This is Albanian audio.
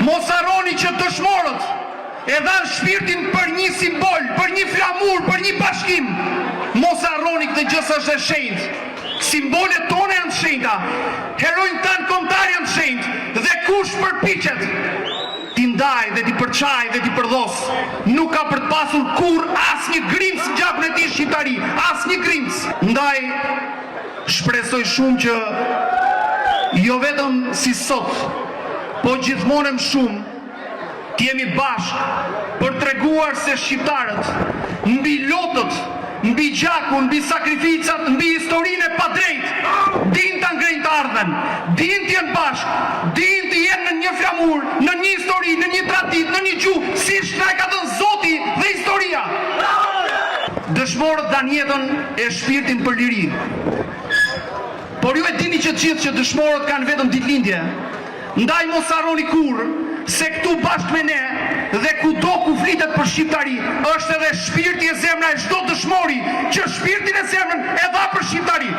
Mos harroni që dëshmorët e dhanë shpirtin për një simbol, për një flamur, për një bashkim. Mos harroni këtë gjë është e shenjtë. Simbolet tona janë të shenjta, herojnë tanë kombëtar janë të shenjtë, dhe kush përpiqet t'i ndaj dhe t'i përçaj dhe t'i përdos, nuk ka për të pasur kur asnjë grimc në gjakun e tij shqiptari, asnjë grimc. Ndaj shpresoj shumë që jo vetëm si sot, po gjithmonë më shumë t'jemi bashkë për treguar se shqiptarët mbi lotët, mbi gjakun, mbi sakrificat, mbi historinë e padrejtë, din ta ngrejnë të ardhmen, din të jenë bashkë, din të jenë në një flamur, në një histori, në një traditë, në një gjuhë, siç na e ka dhënë Zoti dhe historia. Dëshmorët dan jetën e shpirtin për liri. Por ju e dini që të gjithë që dëshmorët kanë vetëm ditëlindje. Ndaj mos harroni kurrë se këtu bashkë me ne dhe kudo ku flitet për shqiptari është edhe shpirti e zemra e çdo dëshmori që shpirtin e zemrën e dha për shqiptari.